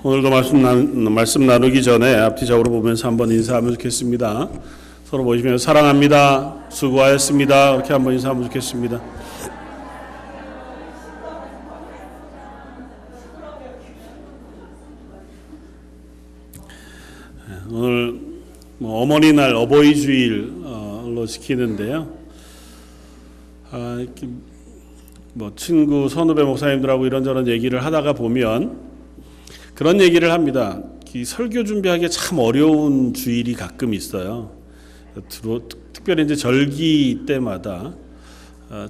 오늘도 말씀 나누기 전에 앞뒤적으로 보면서 한번 인사하면 좋겠습니다. 서로 보시면서 사랑합니다. 수고하였습니다. 이렇게 한번 인사하면 좋겠습니다. 오늘 어머니날 어버이주일로 지키는데요. 친구 선후배 목사님들하고 이런저런 얘기를 하다가 보면 그런 얘기를 합니다. 이 설교 준비하기 참 어려운 주일이 가끔 있어요. 특별히 이제 절기 때마다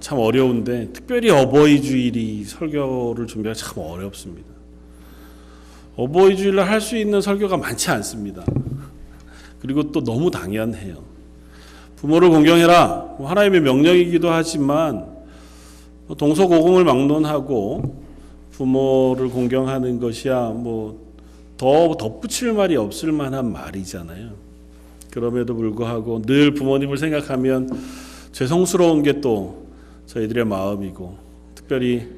참 어려운데 특별히 어버이 주일이 설교를 준비하기 참 어렵습니다. 어버이 주일날 할 수 있는 설교가 많지 않습니다. 그리고 또 너무 당연해요. 부모를 공경해라. 하나님의 명령이기도 하지만 동서고금을 막론하고 부모를 공경하는 것이야 더 덧붙일 말이 없을 만한 말이잖아요. 그럼에도 불구하고 늘 부모님을 생각하면 죄송스러운 게 또 저희들의 마음이고, 특별히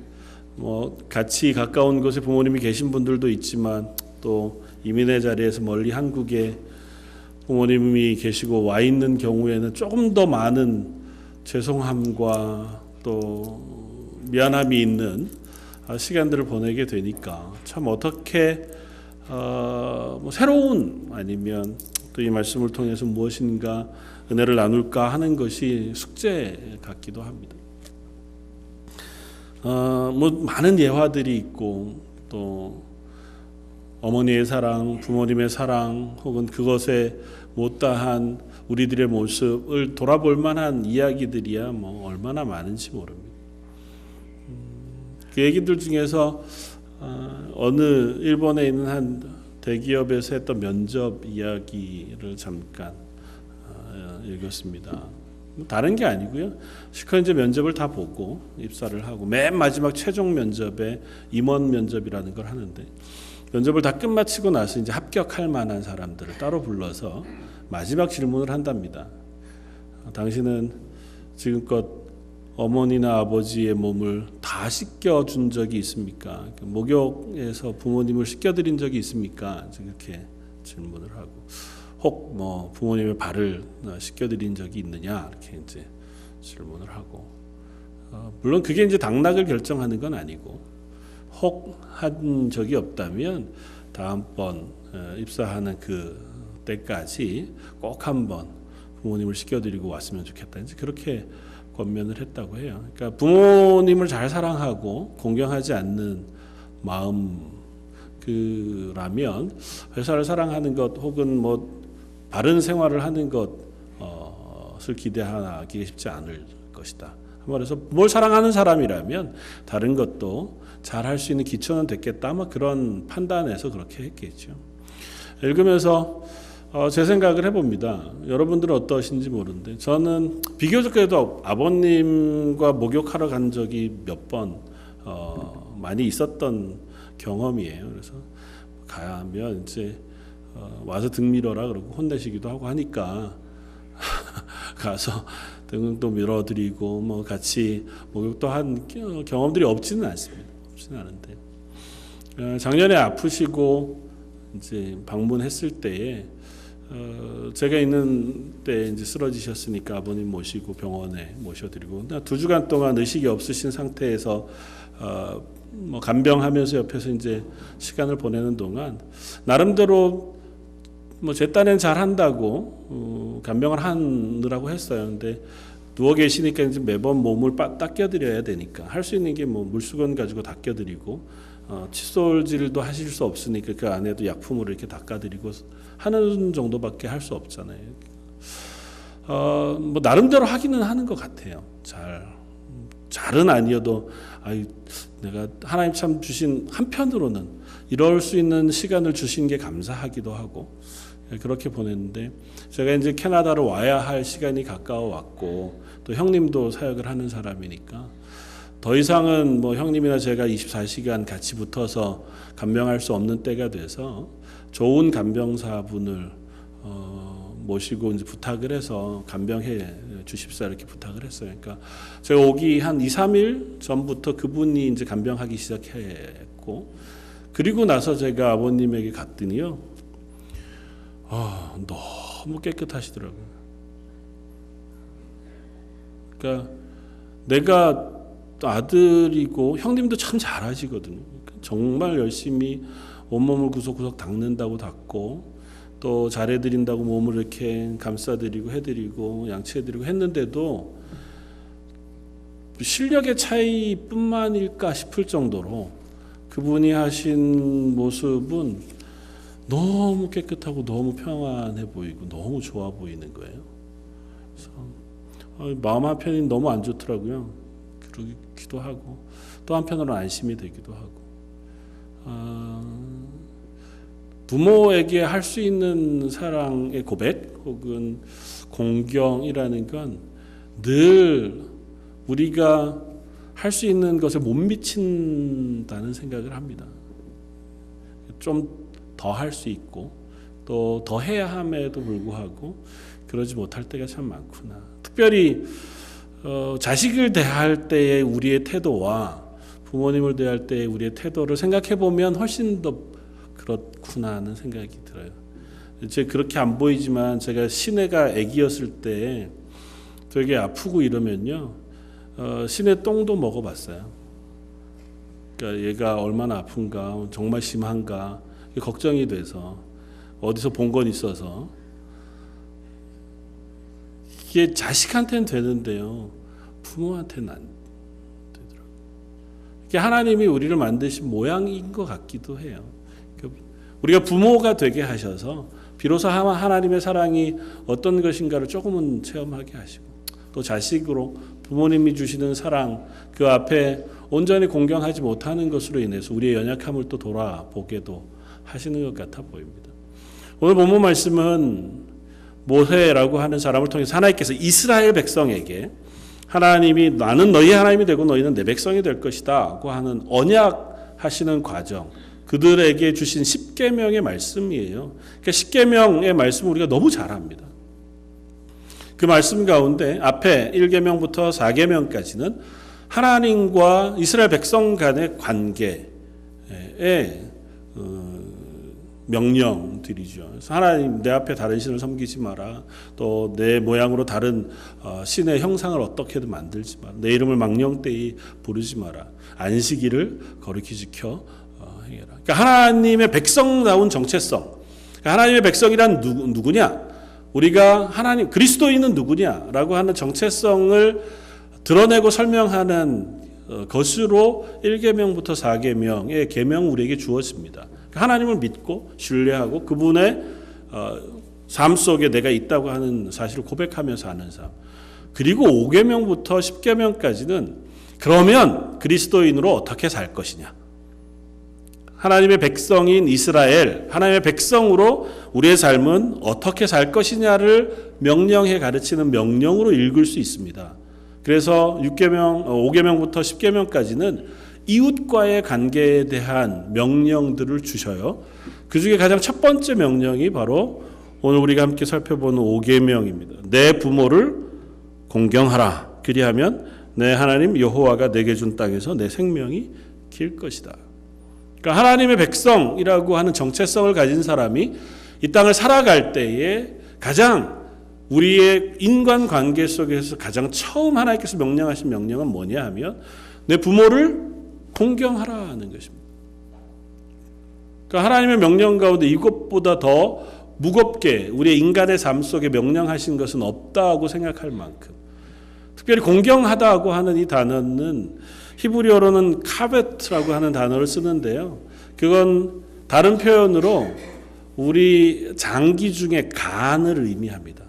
같이 가까운 곳에 부모님이 계신 분들도 있지만 또 이민의 자리에서 멀리 한국에 부모님이 계시고 와 있는 경우에는 조금 더 많은 죄송함과 또 미안함이 있는 시간들을 보내게 되니까 참 어떻게 새로운 아니면 또 이 말씀을 통해서 무엇인가 은혜를 나눌까 하는 것이 숙제 같기도 합니다. 많은 예화들이 있고 또 어머니의 사랑, 부모님의 사랑 혹은 그것에 못다한 우리들의 모습을 돌아볼 만한 이야기들이야 얼마나 많은지 모릅니다. 그 얘기들 중에서 어느 일본에 있는 한 대기업에서 했던 면접 이야기를 잠깐 읽었습니다. 다른 게 아니고요. 실컷 이제 면접을 다 보고 입사를 하고 맨 마지막 최종 면접에 임원 면접이라는 걸 하는데, 면접을 다 끝마치고 나서 이제 합격할 만한 사람들을 따로 불러서 마지막 질문을 한답니다. 당신은 지금껏 어머니나 아버지의 몸을 다 씻겨준 적이 있습니까? 목욕에서 부모님을 씻겨드린 적이 있습니까? 이렇게 질문을 하고, 혹 부모님의 발을 씻겨드린 적이 있느냐? 이렇게 이제 질문을 하고, 물론 그게 이제 당락을 결정하는 건 아니고, 혹 한 적이 없다면 다음번 입사하는 그 때까지 꼭 한번 부모님을 씻겨드리고 왔으면 좋겠다. 이제 그렇게 권면을 했다고 해요. 그러니까 부모님을 잘 사랑하고 공경하지 않는 마음이라면 회사를 사랑하는 것 혹은 바른 생활을 하는 것을 기대하기 쉽지 않을 것이다. 말해서 뭘 사랑하는 사람이라면 다른 것도 잘 할 수 있는 기초는 됐겠다. 아마 그런 판단에서 그렇게 했겠죠. 읽으면서 제 생각을 해봅니다. 여러분들은 어떠신지 모르는데 저는 비교적 그래도 아버님과 목욕하러 간 적이 몇 번 많이 있었던 경험이에요. 그래서 가면 이제 와서 등 밀어라 그러고 혼내시기도 하고 하니까 가서 등도 밀어드리고 같이 목욕도 한 경험들이 없지는 않습니다. 없지는 않은데 작년에 아프시고 이제 방문했을 때에 제가 있는 때 이제 쓰러지셨으니까 아버님 모시고 병원에 모셔드리고 2주간 동안 의식이 없으신 상태에서 간병하면서 옆에서 이제 시간을 보내는 동안 나름대로 제 딴엔 잘 한다고 간병을 하느라고 했어요. 근데 누워 계시니까 이제 매번 몸을 닦여드려야 되니까 할 수 있는 게 물수건 가지고 닦여드리고 칫솔질도 하실 수 없으니까 그 안에도 약품으로 이렇게 닦아드리고 하는 정도밖에 할 수 없잖아요. 나름대로 하기는 하는 것 같아요. 잘은 아니어도 내가 하나님 참 주신 한편으로는 이럴 수 있는 시간을 주신 게 감사하기도 하고 그렇게 보냈는데, 제가 이제 캐나다로 와야 할 시간이 가까워 왔고 또 형님도 사역을 하는 사람이니까 더 이상은 형님이나 제가 24시간 같이 붙어서 간병할 수 없는 때가 돼서 좋은 간병사분을 모시고 이제 부탁을 해서 간병해 주십사 이렇게 부탁을 했어요. 그러니까 제가 오기 한 2, 3일 전부터 그분이 이제 간병하기 시작했고 그리고 나서 제가 아버님에게 갔더니요, 너무 깨끗하시더라고요. 그러니까 내가 아들이고 형님도 참 잘하시거든요. 정말 열심히 온몸을 구석구석 닦는다고 닦고 또 잘해드린다고 몸을 이렇게 감싸드리고 해드리고 양치해드리고 했는데도 실력의 차이뿐만일까 싶을 정도로 그분이 하신 모습은 너무 깨끗하고 너무 평안해 보이고 너무 좋아 보이는 거예요. 그래서 마음 한편이 너무 안 좋더라고요. 그러기도 하고 또 한편으로는 안심이 되기도 하고, 부모에게 할 수 있는 사랑의 고백 혹은 공경이라는 건 늘 우리가 할 수 있는 것에 못 미친다는 생각을 합니다. 좀 더 할 수 있고 또 더 해야 함에도 불구하고 그러지 못할 때가 참 많구나. 특별히 자식을 대할 때의 우리의 태도와 부모님을 대할 때의 우리의 태도를 생각해 보면 훨씬 더 그렇구나 하는 생각이 들어요. 이제 그렇게 안 보이지만 제가 시내가 아기였을 때 되게 아프고 이러면요, 시내 똥도 먹어봤어요. 그러니까 얘가 얼마나 아픈가, 정말 심한가 걱정이 돼서 어디서 본 건 있어서. 이게 자식한테는 되는데요, 부모한테는 안 되더라고요. 이게 하나님이 우리를 만드신 모양인 것 같기도 해요. 우리가 부모가 되게 하셔서 비로소 하나님의 사랑이 어떤 것인가를 조금은 체험하게 하시고, 또 자식으로 부모님이 주시는 사랑 그 앞에 온전히 공경하지 못하는 것으로 인해서 우리의 연약함을 또 돌아보게도 하시는 것 같아 보입니다. 오늘 본문 말씀은 모세라고 하는 사람을 통해서 하나님께서 이스라엘 백성에게 하나님이 나는 너희 하나님이 되고 너희는 내 백성이 될 것이다고 하는 언약하시는 과정, 그들에게 주신 10계명의 말씀이에요. 그러니까 10계명의 말씀을 우리가 너무 잘 압니다. 그 말씀 가운데 앞에 1계명부터 4계명까지는 하나님과 이스라엘 백성 간의 관계의 명령들이죠. 그래서 하나님, 내 앞에 다른 신을 섬기지 마라. 또 내 모양으로 다른 신의 형상을 어떻게든 만들지 마라. 내 이름을 망령되이 부르지 마라. 안식일을 거룩히 지켜 행해라. 그러니까 하나님의 백성다운 정체성. 그러니까 하나님의 백성이란 누구냐? 우리가 하나님 그리스도인은 누구냐라고 하는 정체성을 드러내고 설명하는 것으로 1계명부터 4계명의 계명 우리에게 주어집니다. 하나님을 믿고 신뢰하고 그분의 삶 속에 내가 있다고 하는 사실을 고백하며 사는 삶. 그리고 5계명부터 10계명까지는 그러면 그리스도인으로 어떻게 살 것이냐. 하나님의 백성인 이스라엘, 하나님의 백성으로 우리의 삶은 어떻게 살 것이냐를 명령해 가르치는 명령으로 읽을 수 있습니다. 그래서 5계명부터 10계명까지는 이웃과의 관계에 대한 명령들을 주셔요. 그 중에 가장 첫 번째 명령이 바로 오늘 우리가 함께 살펴보는 5계명입니다. 내 부모를 공경하라. 그리하면 내 하나님 여호와가 내게 준 땅에서 내 생명이 길 것이다. 그러니까 하나님의 백성이라고 하는 정체성을 가진 사람이 이 땅을 살아갈 때에 가장 우리의 인간관계 속에서 가장 처음 하나님께서 명령하신 명령은 뭐냐 하면 내 부모를 공경하라는 것입니다. 그러니까 하나님의 명령 가운데 이것보다 더 무겁게 우리의 인간의 삶 속에 명령하신 것은 없다고 생각할 만큼, 특별히 공경하다고 하는 이 단어는 히브리어로는 카베트라고 하는 단어를 쓰는데요. 그건 다른 표현으로 우리 장기 중에 간을 의미합니다.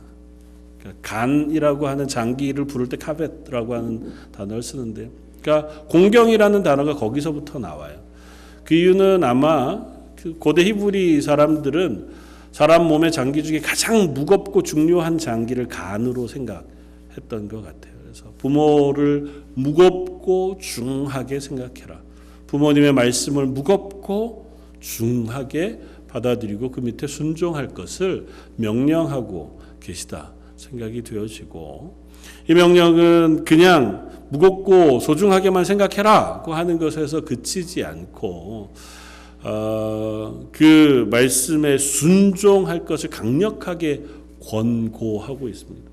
그러니까 간이라고 하는 장기를 부를 때 카베트라고 하는 단어를 쓰는데, 그러니까 공경이라는 단어가 거기서부터 나와요. 그 이유는 아마 그 고대 히브리 사람들은 사람 몸의 장기 중에 가장 무겁고 중요한 장기를 간으로 생각했던 것 같아요. 그래서 부모를 무겁고 중하게 생각해라. 부모님의 말씀을 무겁고 중하게 받아들이고 그 밑에 순종할 것을 명령하고 계시다 생각이 되어지고, 이 명령은 그냥 무겁고 소중하게만 생각해라고 하는 것에서 그치지 않고 그 말씀에 순종할 것을 강력하게 권고하고 있습니다.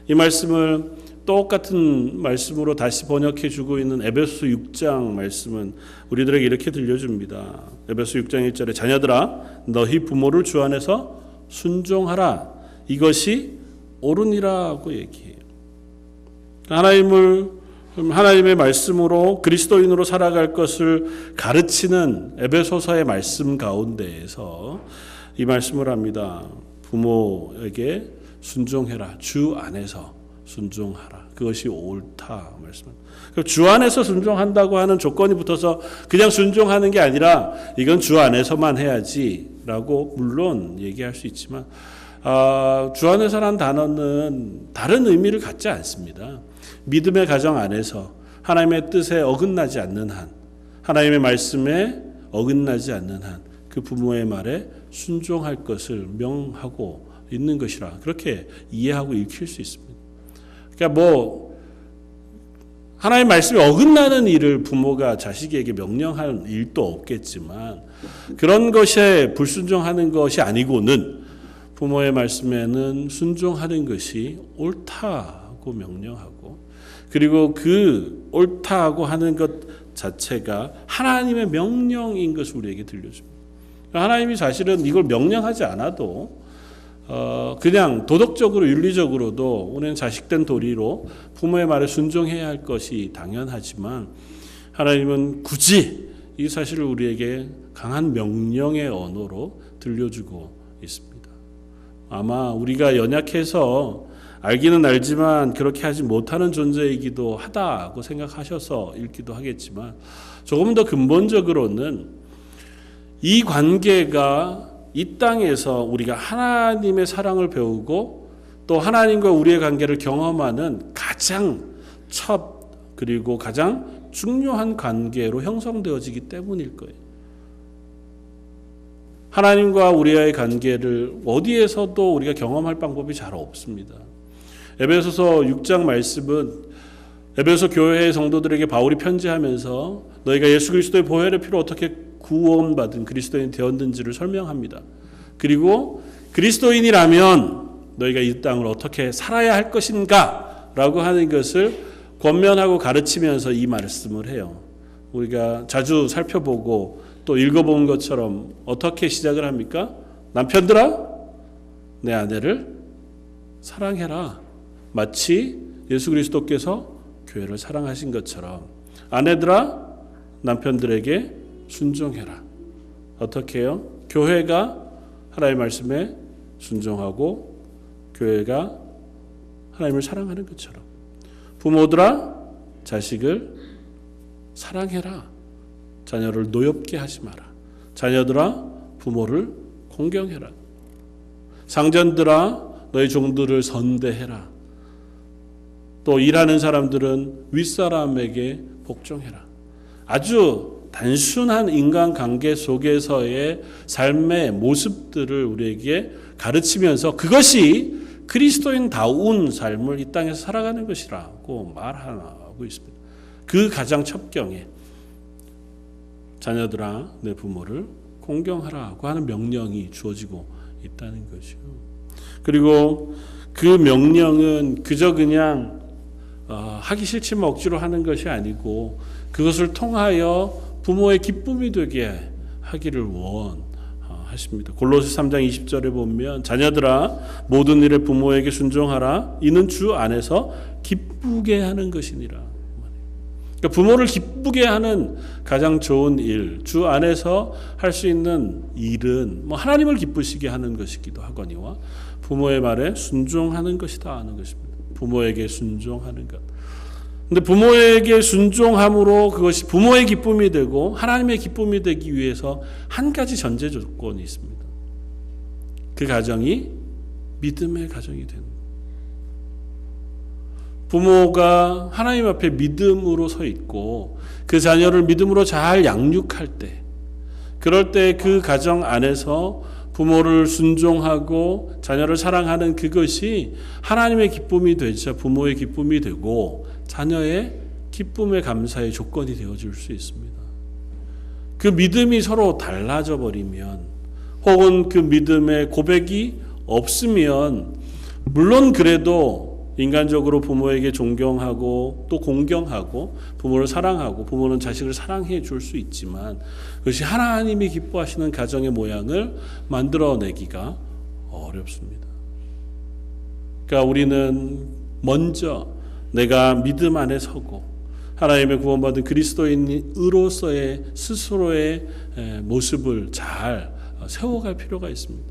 이 말씀을 똑같은 말씀으로 다시 번역해 주고 있는 에베소 6장 말씀은 우리들에게 이렇게 들려줍니다. 에베소 6장 1절에 자녀들아 너희 부모를 주 안에서 순종하라 이것이 옳으니라고 얘기해요. 하나님의 말씀으로 그리스도인으로 살아갈 것을 가르치는 에베소서의 말씀 가운데에서 이 말씀을 합니다. 부모에게 순종해라. 주 안에서 순종하라. 그것이 옳다 말씀입니다. 주 안에서 순종한다고 하는 조건이 붙어서 그냥 순종하는 게 아니라 이건 주 안에서만 해야지라고 물론 얘기할 수 있지만 주 안에서란 단어는 다른 의미를 갖지 않습니다. 믿음의 가정 안에서 하나님의 뜻에 어긋나지 않는 한, 하나님의 말씀에 어긋나지 않는 한 그 부모의 말에 순종할 것을 명하고 있는 것이라 그렇게 이해하고 읽힐 수 있습니다. 그러니까 하나님의 말씀에 어긋나는 일을 부모가 자식에게 명령하는 일도 없겠지만 그런 것에 불순종하는 것이 아니고는 부모의 말씀에는 순종하는 것이 옳다고 명령하고 그리고 그 옳다고 하는 것 자체가 하나님의 명령인 것을 우리에게 들려줍니다. 하나님이 사실은 이걸 명령하지 않아도 그냥 도덕적으로 윤리적으로도 우리는 자식된 도리로 부모의 말에 순종해야 할 것이 당연하지만 하나님은 굳이 이 사실을 우리에게 강한 명령의 언어로 들려주고 있습니다. 아마 우리가 연약해서 알기는 알지만 그렇게 하지 못하는 존재이기도 하다고 생각하셔서 읽기도 하겠지만 조금 더 근본적으로는 이 관계가 이 땅에서 우리가 하나님의 사랑을 배우고 또 하나님과 우리의 관계를 경험하는 가장 첫 그리고 가장 중요한 관계로 형성되어지기 때문일 거예요. 하나님과 우리와의 관계를 어디에서도 우리가 경험할 방법이 잘 없습니다. 에베소서 6장 말씀은 에베소 교회의 성도들에게 바울이 편지하면서 너희가 예수 그리스도의 보혈의 피로 어떻게 구원받은 그리스도인이 되었는지를 설명합니다. 그리고 그리스도인이라면 너희가 이 땅을 어떻게 살아야 할 것인가 라고 하는 것을 권면하고 가르치면서 이 말씀을 해요. 우리가 자주 살펴보고 또 읽어본 것처럼 어떻게 시작을 합니까? 남편들아 내 아내를 사랑해라. 마치 예수 그리스도께서 교회를 사랑하신 것처럼 아내들아 남편들에게 순종해라. 어떻게 해요? 교회가 하나님의 말씀에 순종하고 교회가 하나님을 사랑하는 것처럼 부모들아 자식을 사랑해라. 자녀를 노엽게 하지 마라. 자녀들아 부모를 공경해라. 상전들아 너희 종들을 선대해라. 또 일하는 사람들은 윗사람에게 복종해라. 아주 단순한 인간관계 속에서의 삶의 모습들을 우리에게 가르치면서 그것이 그리스도인다운 삶을 이 땅에서 살아가는 것이라고 말하고 있습니다. 그 가장 첩경에 자녀들아 내 부모를 공경하라고 하는 명령이 주어지고 있다는 것이요. 그리고 그 명령은 그저 그냥 하기 싫지만 억지로 하는 것이 아니고 그것을 통하여 부모의 기쁨이 되게 하기를 원하십니다. 골로새 3장 20절에 보면 자녀들아 모든 일에 부모에게 순종하라. 이는 주 안에서 기쁘게 하는 것이니라. 그러니까 부모를 기쁘게 하는 가장 좋은 일, 주 안에서 할 수 있는 일은 하나님을 기쁘시게 하는 것이기도 하거니와 부모의 말에 순종하는 것이다 하는 것입니다. 부모에게 순종하는 것. 근데 부모에게 순종함으로 그것이 부모의 기쁨이 되고 하나님의 기쁨이 되기 위해서 한 가지 전제 조건이 있습니다. 그 가정이 믿음의 가정이 되는 거예요. 부모가 하나님 앞에 믿음으로 서 있고 그 자녀를 믿음으로 잘 양육할 때 그럴 때 그 가정 안에서 부모를 순종하고 자녀를 사랑하는 그것이 하나님의 기쁨이 되자 부모의 기쁨이 되고 자녀의 기쁨의 감사의 조건이 되어줄 수 있습니다. 그 믿음이 서로 달라져 버리면, 혹은 그 믿음의 고백이 없으면, 물론 그래도 인간적으로 부모에게 존경하고 또 공경하고 부모를 사랑하고 부모는 자식을 사랑해 줄 수 있지만, 그것이 하나님이 기뻐하시는 가정의 모양을 만들어내기가 어렵습니다. 그러니까 우리는 먼저 내가 믿음 안에 서고 하나님의 구원받은 그리스도인으로서의 스스로의 모습을 잘 세워갈 필요가 있습니다.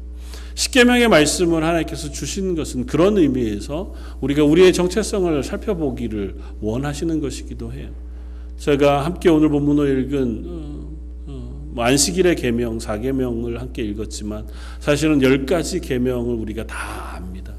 십계명의 말씀을 하나님께서 주신 것은 그런 의미에서 우리가 우리의 정체성을 살펴보기를 원하시는 것이기도 해요. 제가 함께 오늘 본문을 읽은 안식일의 계명 4계명을 함께 읽었지만 사실은 10가지 계명을 우리가 다 압니다.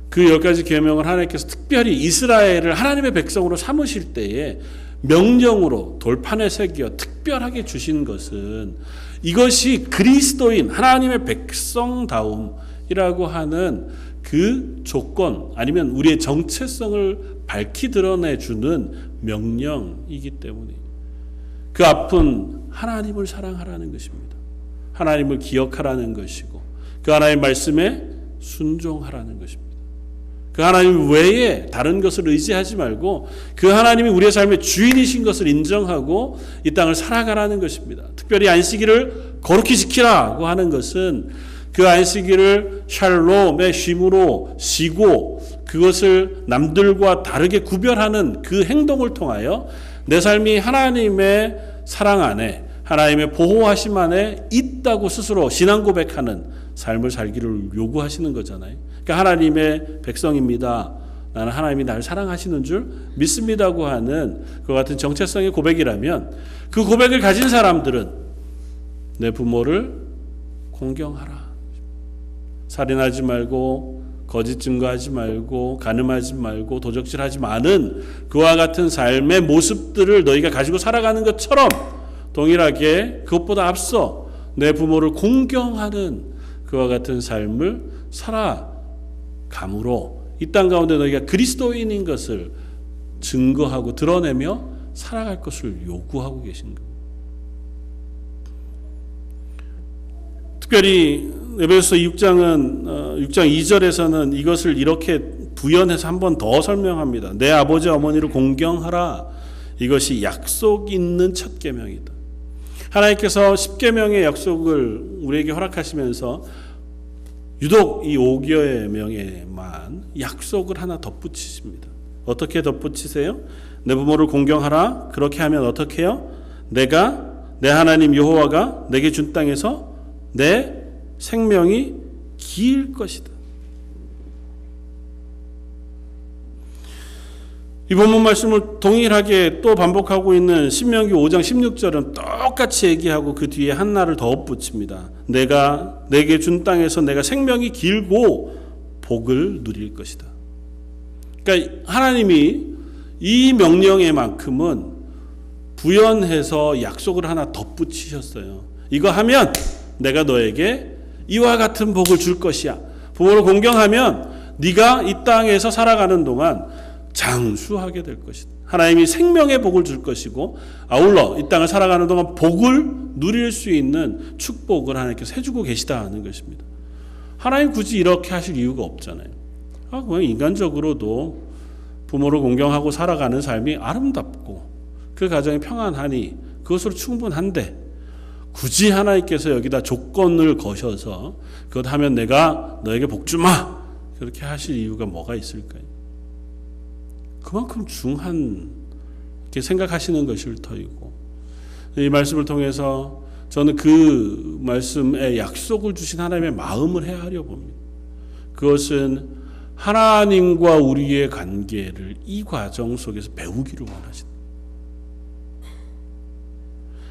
그 10가지 계명을 하나님께서 특별히 이스라엘을 하나님의 백성으로 삼으실 때에 명령으로 돌판에 새겨 특별하게 주신 것은 이것이 그리스도인 하나님의 백성다움이라고 하는 그 조건, 아니면 우리의 정체성을 밝히 드러내주는 명령이기 때문에 그 앞은 하나님을 사랑하라는 것입니다. 하나님을 기억하라는 것이고 그 하나님 말씀에 순종하라는 것입니다. 그 하나님 외에 다른 것을 의지하지 말고 그 하나님이 우리의 삶의 주인이신 것을 인정하고 이 땅을 살아가라는 것입니다. 특별히 안식일을 거룩히 지키라고 하는 것은 그 안식일을 샬롬의 쉼으로 쉬고 그것을 남들과 다르게 구별하는 그 행동을 통하여 내 삶이 하나님의 사랑 안에, 하나님의 보호하심 안에 있다고 스스로 신앙 고백하는 삶을 살기를 요구하시는 거잖아요. 그러니까 하나님의 백성입니다. 나는 하나님이 나를 사랑하시는 줄 믿습니다고 하는 그 같은 정체성의 고백이라면, 그 고백을 가진 사람들은 내 부모를 공경하라. 살인하지 말고, 거짓 증거하지 말고, 간음하지 말고, 도적질하지 마는 그와 같은 삶의 모습들을 너희가 가지고 살아가는 것처럼 동일하게 그것보다 앞서 내 부모를 공경하는 그와 같은 삶을 살아감으로 이 땅 가운데 너희가 그리스도인인 것을 증거하고 드러내며 살아갈 것을 요구하고 계신 겁니다. 특별히 에베소서 6장 2절에서는 이것을 이렇게 부연해서 한 번 더 설명합니다. 내 아버지 어머니를 공경하라. 이것이 약속 있는 첫 계명이다. 하나님께서 10계명의 약속을 우리에게 허락하시면서 유독 이 5계명에만 약속을 하나 덧붙이십니다. 어떻게 덧붙이세요? 내 부모를 공경하라. 그렇게 하면 어떻게 해요? 내가 내 하나님 여호와가 내게 준 땅에서 내 생명이 길 것이다. 이 본문 말씀을 동일하게 또 반복하고 있는 신명기 5장 16절은 똑같이 얘기하고 그 뒤에 하나를 더 붙입니다. 내가 내게 준 땅에서 내가 생명이 길고 복을 누릴 것이다. 그러니까 하나님이 이 명령에만큼은 부연해서 약속을 하나 덧붙이셨어요. 이거 하면 내가 너에게 이와 같은 복을 줄 것이야. 부모를 공경하면 네가 이 땅에서 살아가는 동안 장수하게 될 것이다. 하나님이 생명의 복을 줄 것이고 아울러 이 땅을 살아가는 동안 복을 누릴 수 있는 축복을 하나님께서 해주고 계시다는 것입니다. 하나님 굳이 이렇게 하실 이유가 없잖아요. 그냥 인간적으로도 부모를 공경하고 살아가는 삶이 아름답고 그 가정이 평안하니 그것으로 충분한데 굳이 하나님께서 여기다 조건을 거셔서 그것 하면 내가 너에게 복 주마 그렇게 하실 이유가 뭐가 있을까요? 그만큼 중요하게 생각하시는 것일 터이고, 이 말씀을 통해서 저는 그 말씀에 약속을 주신 하나님의 마음을 헤아려 봅니다. 그것은 하나님과 우리의 관계를 이 과정 속에서 배우기를 원하신다.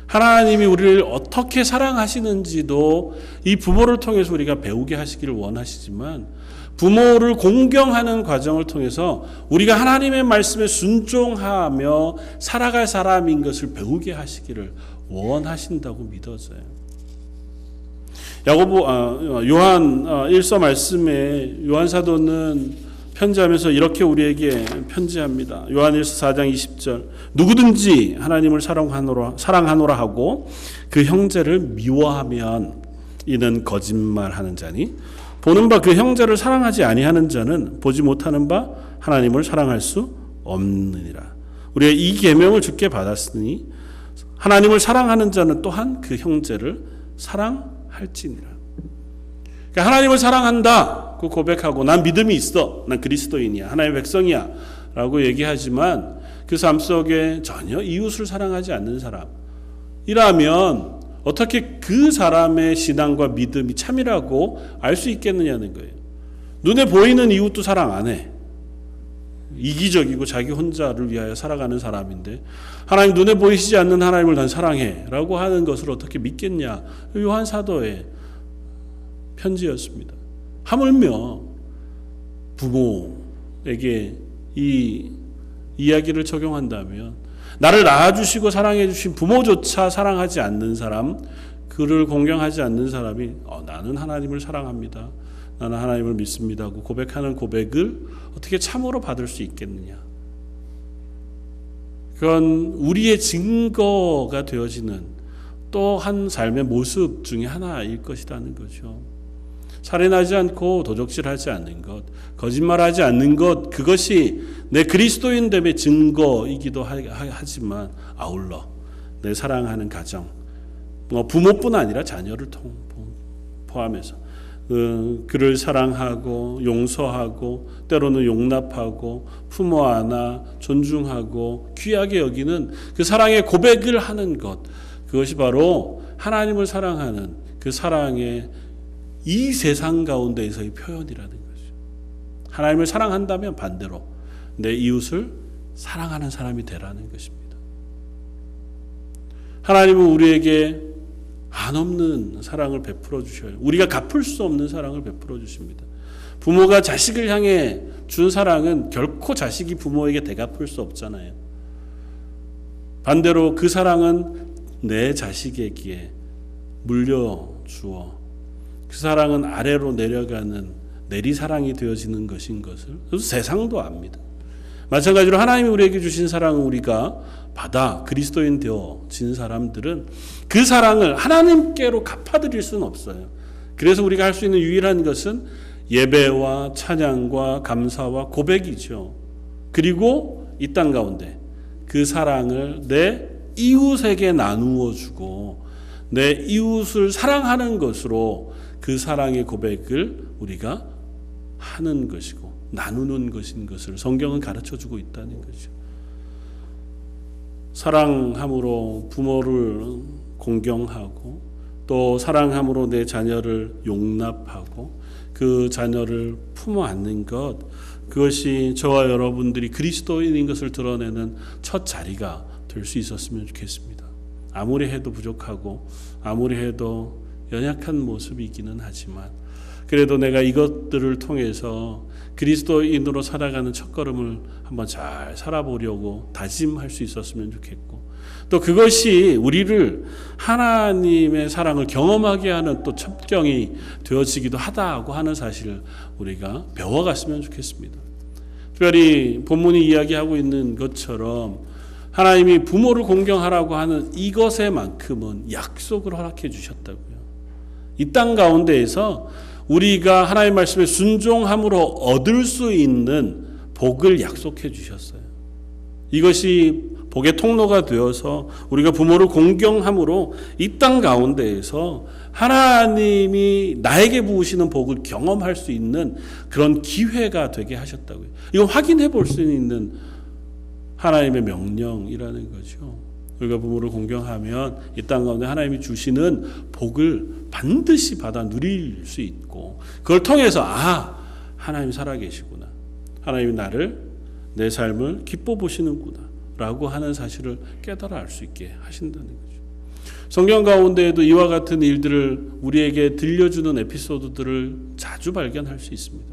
하나님이 우리를 어떻게 사랑하시는지도 이 부모를 통해서 우리가 배우게 하시기를 원하시지만, 부모를 공경하는 과정을 통해서 우리가 하나님의 말씀에 순종하며 살아갈 사람인 것을 배우게 하시기를 원하신다고 믿어져요. 요한 1서 말씀에 요한 사도는 편지하면서 이렇게 우리에게 편지합니다. 요한일서 4장 20절. 누구든지 하나님을 사랑하노라 하고 그 형제를 미워하면 이는 거짓말하는 자니 보는 바 그 형제를 사랑하지 아니하는 자는 보지 못하는 바 하나님을 사랑할 수 없느니라. 우리가 이 계명을 주께 받았으니 하나님을 사랑하는 자는 또한 그 형제를 사랑할지니라. 그러니까 하나님을 사랑한다 그 고백하고 난 믿음이 있어, 난 그리스도인이야, 하나님의 백성이야 라고 얘기하지만 그 삶 속에 전혀 이웃을 사랑하지 않는 사람이라면 어떻게 그 사람의 신앙과 믿음이 참이라고 알 수 있겠느냐는 거예요. 눈에 보이는 이웃도 사랑 안 해. 이기적이고 자기 혼자를 위하여 살아가는 사람인데 하나님 눈에 보이시지 않는 하나님을 난 사랑해 라고 하는 것을 어떻게 믿겠냐. 요한 사도의 편지였습니다. 하물며 부모에게 이 이야기를 적용한다면 나를 낳아주시고 사랑해주신 부모조차 사랑하지 않는 사람, 그를 공경하지 않는 사람이 나는 하나님을 사랑합니다, 나는 하나님을 믿습니다 하고 고백하는 고백을 어떻게 참으로 받을 수 있겠느냐. 그건 우리의 증거가 되어지는 또 한 삶의 모습 중에 하나일 것이라는 거죠. 살인하지 않고 도적질하지 않는 것, 거짓말하지 않는 것, 그것이 내 그리스도인됨의 증거이기도 하지만 아울러 내 사랑하는 가정, 부모뿐 아니라 자녀를 포함해서 그를 사랑하고 용서하고 때로는 용납하고 품어 안아 존중하고 귀하게 여기는 그 사랑의 고백을 하는 것, 그것이 바로 하나님을 사랑하는 그 사랑의 이 세상 가운데에서의 표현이라는 거죠. 하나님을 사랑한다면 반대로 내 이웃을 사랑하는 사람이 되라는 것입니다. 하나님은 우리에게 한없는 사랑을 베풀어 주셔요. 우리가 갚을 수 없는 사랑을 베풀어 주십니다. 부모가 자식을 향해 준 사랑은 결코 자식이 부모에게 되갚을 수 없잖아요. 반대로 그 사랑은 내 자식에게 물려주어 그 사랑은 아래로 내려가는 내리사랑이 되어지는 것인 것을 세상도 압니다. 마찬가지로 하나님이 우리에게 주신 사랑을 우리가 받아 그리스도인 되어진 사람들은 그 사랑을 하나님께로 갚아드릴 수는 없어요. 그래서 우리가 할 수 있는 유일한 것은 예배와 찬양과 감사와 고백이죠. 그리고 이 땅 가운데 그 사랑을 내 이웃에게 나누어 주고 내 이웃을 사랑하는 것으로 그 사랑의 고백을 우리가 하는 것이고 나누는 것인 것을 성경은 가르쳐주고 있다는 거죠. 사랑함으로 부모를 공경하고 또 사랑함으로 내 자녀를 용납하고 그 자녀를 품어 안는 것, 그것이 저와 여러분들이 그리스도인인 것을 드러내는 첫 자리가 될 수 있었으면 좋겠습니다. 아무리 해도 부족하고 아무리 해도 연약한 모습이기는 하지만 그래도 내가 이것들을 통해서 그리스도인으로 살아가는 첫걸음을 한번 잘 살아보려고 다짐할 수 있었으면 좋겠고 또 그것이 우리를 하나님의 사랑을 경험하게 하는 또 첩경이 되어지기도 하다고 하는 사실을 우리가 배워갔으면 좋겠습니다. 특별히 본문이 이야기하고 있는 것처럼 하나님이 부모를 공경하라고 하는 이것에만큼은 약속을 허락해 주셨다고요. 이 땅 가운데에서 우리가 하나님의 말씀에 순종함으로 얻을 수 있는 복을 약속해 주셨어요. 이것이 복의 통로가 되어서 우리가 부모를 공경함으로 이 땅 가운데에서 하나님이 나에게 부으시는 복을 경험할 수 있는 그런 기회가 되게 하셨다고요. 이거 확인해 볼 수 있는 하나님의 명령이라는 거죠. 우리가 부모를 공경하면 이 땅 가운데 하나님이 주시는 복을 반드시 받아 누릴 수 있고 그걸 통해서 하나님이 살아계시구나, 하나님이 나를 내 삶을 기뻐 보시는구나 라고 하는 사실을 깨달아 알 수 있게 하신다는 거죠. 성경 가운데에도 이와 같은 일들을 우리에게 들려주는 에피소드들을 자주 발견할 수 있습니다.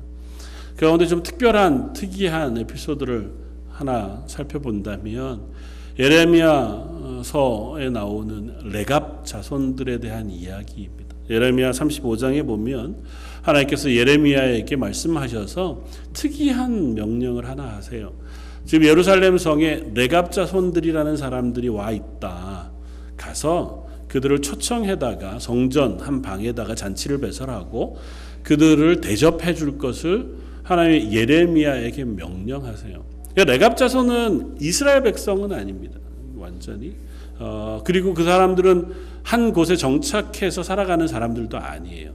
그 가운데 좀 특이한 에피소드를 하나 살펴본다면 예레미야서에 나오는 레갑 자손들에 대한 이야기입니다. 예레미야 35장에 보면 하나님께서 예레미야에게 말씀하셔서 특이한 명령을 하나 하세요. 지금 예루살렘 성에 레갑자손들이라는 사람들이 와 있다. 가서 그들을 초청해다가 성전 한 방에다가 잔치를 배설하고 그들을 대접해 줄 것을 하나님의 예레미야에게 명령하세요. 레갑자손은 이스라엘 백성은 아닙니다. 완전히. 그리고 그 사람들은 한 곳에 정착해서 살아가는 사람들도 아니에요.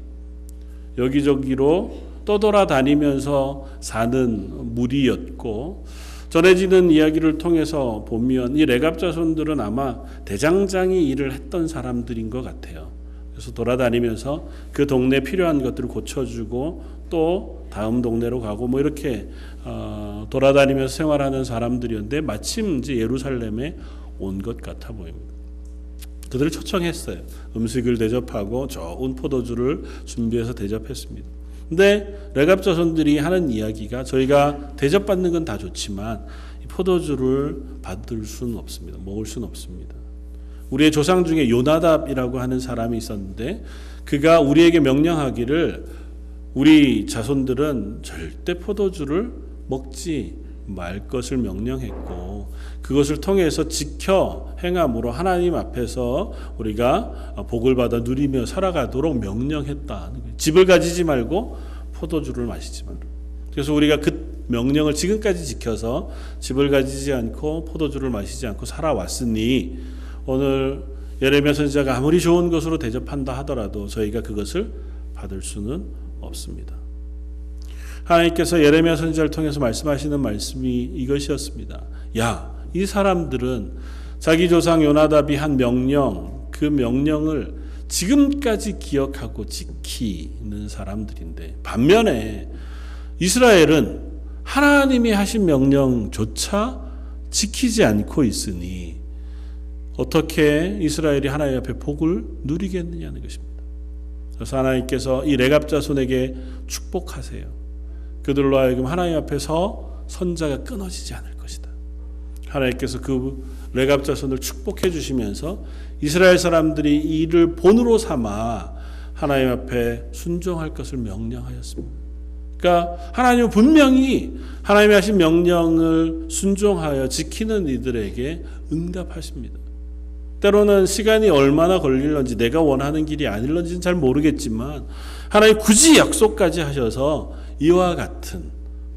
여기저기로 떠돌아다니면서 사는 무리였고, 전해지는 이야기를 통해서 보면 이 레갑자손들은 아마 대장장이 일을 했던 사람들인 것 같아요. 그래서 돌아다니면서 그 동네에 필요한 것들을 고쳐주고 또 다음 동네로 가고 뭐 이렇게 돌아다니면서 생활하는 사람들이었는데 마침 이제 예루살렘에 온 것 같아 보입니다. 그들을 초청했어요. 음식을 대접하고 좋은 포도주를 준비해서 대접했습니다. 근데 레갑자손들이 하는 이야기가 저희가 대접받는 건 다 좋지만 이 포도주를 받을 수는 없습니다. 먹을 수는 없습니다. 우리의 조상 중에 요나답이라고 하는 사람이 있었는데 그가 우리에게 명령하기를 우리 자손들은 절대 포도주를 먹지 말 것을 명령했고 그것을 통해서 지켜 행함으로 하나님 앞에서 우리가 복을 받아 누리며 살아가도록 명령했다. 집을 가지지 말고 포도주를 마시지 말라. 그래서 우리가 그 명령을 지금까지 지켜서 집을 가지지 않고 포도주를 마시지 않고 살아왔으니 오늘 예레미야 선지자가 아무리 좋은 것으로 대접한다 하더라도 저희가 그것을 받을 수는 없습니다. 하나님께서 예레미야 선지자를 통해서 말씀하시는 말씀이 이것이었습니다. 야, 이 사람들은 자기 조상 요나답이 한 명령, 그 명령을 지금까지 기억하고 지키는 사람들인데 반면에 이스라엘은 하나님이 하신 명령조차 지키지 않고 있으니 어떻게 이스라엘이 하나님 앞에 복을 누리겠느냐는 것입니다. 그래서 하나님께서 이 레갑자손에게 축복하세요. 그들로 하여금 하나님 앞에서 선자가 끊어지지 않을 것이다. 하나님께서 그 레갑자손을 축복해 주시면서 이스라엘 사람들이 이를 본으로 삼아 하나님 앞에 순종할 것을 명령하였습니다. 그러니까 하나님은 분명히 하나님이 하신 명령을 순종하여 지키는 이들에게 응답하십니다. 때로는 시간이 얼마나 걸릴런지 내가 원하는 길이 아닐런지는 잘 모르겠지만 하나님 굳이 약속까지 하셔서 이와 같은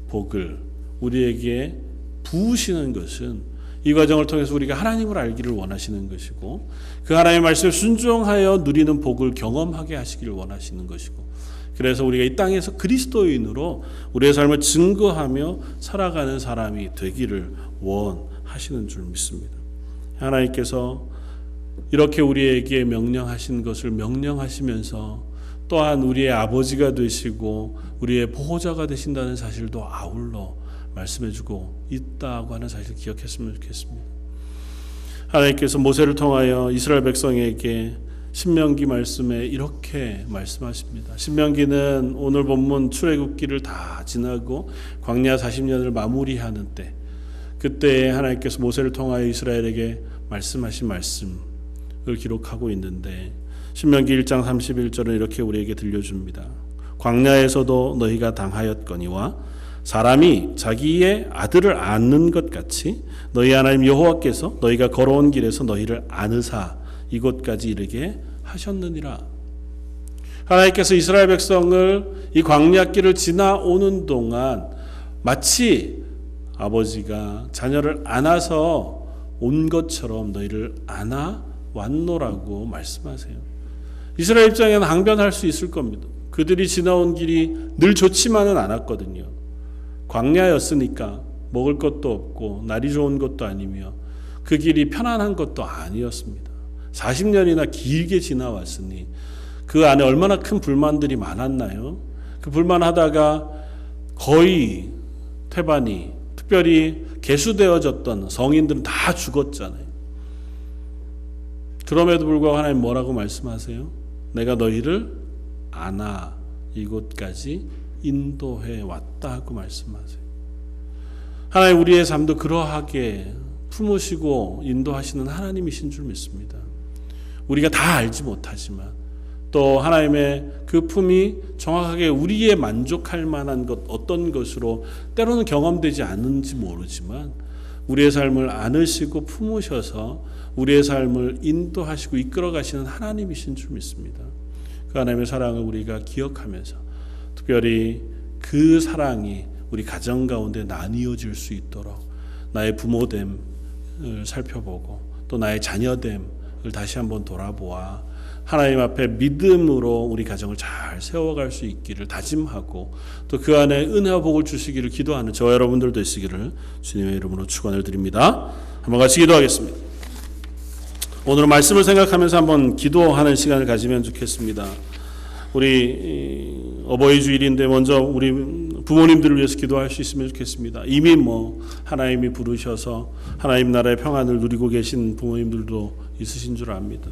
복을 우리에게 부으시는 것은 이 과정을 통해서 우리가 하나님을 알기를 원하시는 것이고 그 하나님의 말씀에 순종하여 누리는 복을 경험하게 하시기를 원하시는 것이고 그래서 우리가 이 땅에서 그리스도인으로 우리의 삶을 증거하며 살아가는 사람이 되기를 원하시는 줄 믿습니다. 하나님께서 이렇게 우리에게 명령하신 것을 명령하시면서 또한 우리의 아버지가 되시고 우리의 보호자가 되신다는 사실도 아울러 말씀해주고 있다고 하는 사실을 기억했으면 좋겠습니다. 하나님께서 모세를 통하여 이스라엘 백성에게 신명기 말씀에 이렇게 말씀하십니다. 신명기는 오늘 본문 출애굽기를 다 지나고 광야 40년을 마무리하는 때 그때 하나님께서 모세를 통하여 이스라엘에게 말씀하신 말씀을 기록하고 있는데 신명기 1장 31절은 이렇게 우리에게 들려줍니다. 광야에서도 너희가 당하였거니와 사람이 자기의 아들을 안는 것 같이 너희 하나님 여호와께서 너희가 걸어온 길에서 너희를 안으사 이곳까지 이르게 하셨느니라. 하나님께서 이스라엘 백성을 이 광야길을 지나오는 동안 마치 아버지가 자녀를 안아서 온 것처럼 너희를 안아 왔노라고 말씀하세요. 이스라엘 입장에는 항변할 수 있을 겁니다. 그들이 지나온 길이 늘 좋지만은 않았거든요. 광야였으니까 먹을 것도 없고 날이 좋은 것도 아니며 그 길이 편안한 것도 아니었습니다. 40년이나 길게 지나왔으니 그 안에 얼마나 큰 불만들이 많았나요? 그 불만하다가 거의 태반이 특별히 계수되어졌던 성인들은 다 죽었잖아요. 그럼에도 불구하고 하나님 뭐라고 말씀하세요? 내가 너희를 안아 이곳까지 인도해 왔다 하고 말씀하세요. 하나님 우리의 삶도 그러하게 품으시고 인도하시는 하나님이신 줄 믿습니다. 우리가 다 알지 못하지만 또 하나님의 그 품이 정확하게 우리의 만족할 만한 것 어떤 것으로 때로는 경험되지 않는지 모르지만 우리의 삶을 안으시고 품으셔서 우리의 삶을 인도하시고 이끌어 가시는 하나님이신 줄 믿습니다. 그 하나님의 사랑을 우리가 기억하면서 특별히 그 사랑이 우리 가정 가운데 나뉘어질 수 있도록 나의 부모됨을 살펴보고 또 나의 자녀됨을 다시 한번 돌아보아 하나님 앞에 믿음으로 우리 가정을 잘 세워갈 수 있기를 다짐하고 또 그 안에 은혜와 복을 주시기를 기도하는 저와 여러분들 되시기를 주님의 이름으로 축원을 드립니다. 한번 같이 기도하겠습니다. 오늘 말씀을 생각하면서 한번 기도하는 시간을 가지면 좋겠습니다. 우리 어버이 주일인데 먼저 우리 부모님들을 위해서 기도할 수 있으면 좋겠습니다. 이미 하나님이 부르셔서 하나님 나라의 평안을 누리고 계신 부모님들도 있으신 줄 압니다.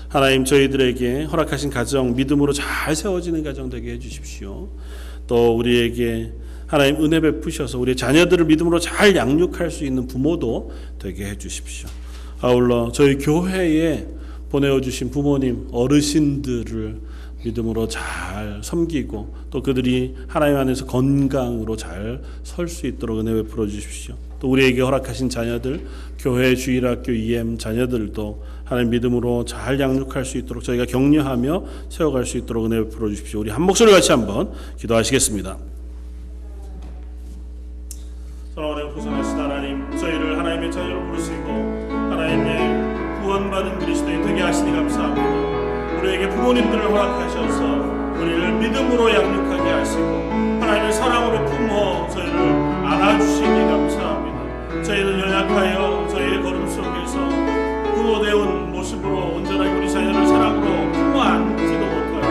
하나님 저희들에게 허락하신 가정 믿음으로 잘 세워지는 가정 되게 해주십시오. 또 우리에게 하나님 은혜 베푸셔서 우리 자녀들을 믿음으로 잘 양육할 수 있는 부모도 되게 해주십시오. 아울러 저희 교회에 보내어주신 부모님 어르신들을 믿음으로 잘 섬기고 또 그들이 하나님 안에서 건강으로 잘 설 수 있도록 은혜 베풀어 주십시오. 또 우리에게 허락하신 자녀들 교회 주일학교 EM 자녀들도 하나님 믿음으로 잘 양육할 수 있도록 저희가 격려하며 세워갈 수 있도록 은혜 베풀어 주십시오. 우리 한 목소리 같이 한번 기도하시겠습니다. 사랑하는 구성하신 하나님, 저희를 하나님의 자녀로 부르시고 하나님의 구원받은 그리스도인 되게 하시니 감사합니다. 우리에게 부모님들을 허락하셔서 우리를 믿음으로 양육하게 하시고 하나님의 사랑으로 품어 저희를 안아주시기 감사합니다. 저희는 연약하여 저희의 걸음 속에서 부모되운 모습으로 온전하게 우리 자녀를 사랑으로 품어 안지도 못하고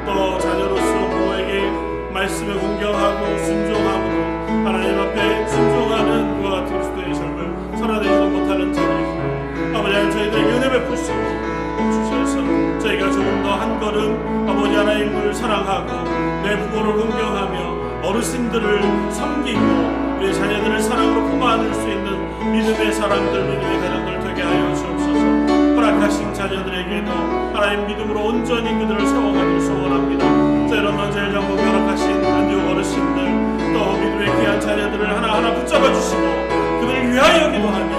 또 자녀로서 부모에게 말씀에 공경하고 순종함으로 하나님 앞에 순종하는 그와 같은 그리스도의 삶을 살아내지도 못하는 저희입니다. 아버지 하나님 저희들에게 은혜 베푸시고 주셔서 저희가 조금 더 한 걸음 아버지 하나님을 사랑하고 내 부모를 공경하며 어르신들을 섬기고 우리 자녀들을 사랑으로 품어 안을 수 있는 믿음의 사람들 믿음의 가정들 되게 하여 주옵소서. 허락하신 자녀들에게도 하나님 믿음으로 온전히 그들을 세워가길 소원합니다. 저희는 제일 정복 허락하신 안디옥 어르신들 또 믿음의 귀한 자녀들을 하나하나 붙잡아 주시고 그들을 위하여 기도하며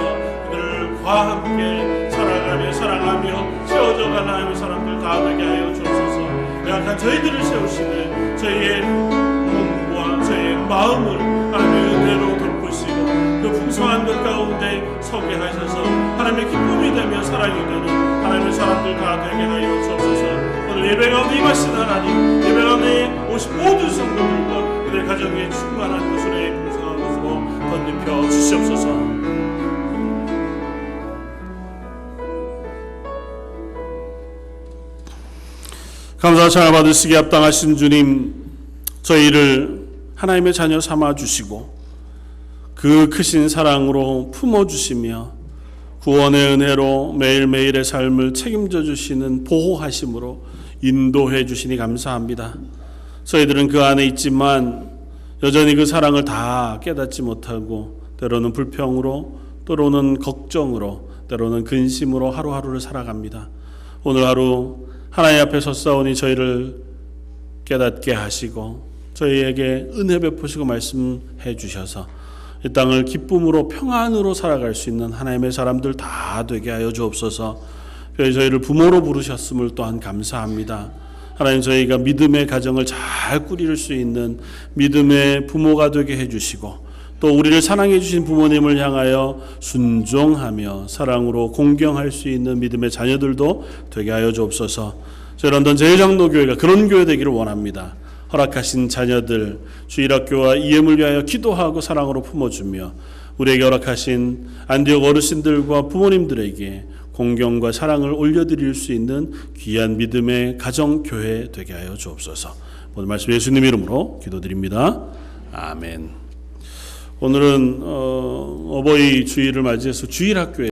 그들과 함께 살아가며 사랑하며 세워져가는 하나님의 사람들 다 되게 하여 주옵소서. 약한 저희들을 세우시는 저희의 몸과 저희의 마음을 하나님의 은혜로 돌보시고 그 풍성한 것 가운데 서게 하셔서 하나님의 기쁨이 되며 사랑이 되는 하나님의 사람들 다 되게 하여 주옵소서. 오늘 예배 가운데 임하신 하나님, 예배 가운데 오신 모든 성도들과 그들 가정에 충만한 것으로 풍성한 것으로 건립혀 주시옵소서. 감사와 찬양을 받으시기에 합당하신 주님, 저희를 하나님의 자녀 삼아주시고 그 크신 사랑으로 품어주시며 구원의 은혜로 매일매일의 삶을 책임져 주시는 보호하심으로 인도해 주시니 감사합니다. 저희들은 그 안에 있지만 여전히 그 사랑을 다 깨닫지 못하고 때로는 불평으로 때로는 걱정으로 때로는 근심으로 하루하루를 살아갑니다. 오늘 하루 하나님 앞에 섰사오니 저희를 깨닫게 하시고 저희에게 은혜 베푸시고 말씀해 주셔서 이 땅을 기쁨으로 평안으로 살아갈 수 있는 하나님의 사람들 다 되게 하여 주옵소서. 저희를 부모로 부르셨음을 또한 감사합니다. 하나님 저희가 믿음의 가정을 잘 꾸릴 수 있는 믿음의 부모가 되게 해주시고 또 우리를 사랑해 주신 부모님을 향하여 순종하며 사랑으로 공경할 수 있는 믿음의 자녀들도 되게 하여 주옵소서. 저희 런던 제일장로교회가 그런 교회 되기를 원합니다. 허락하신 자녀들 주일학교와 EM을 위하여 기도하고 사랑으로 품어주며 우리에게 허락하신 안디옥 어르신들과 부모님들에게 공경과 사랑을 올려드릴 수 있는 귀한 믿음의 가정교회 되게 하여 주옵소서. 오늘 말씀 예수님 이름으로 기도드립니다. 아멘. 오늘은 어버이 주일을 맞이해서 주일학교에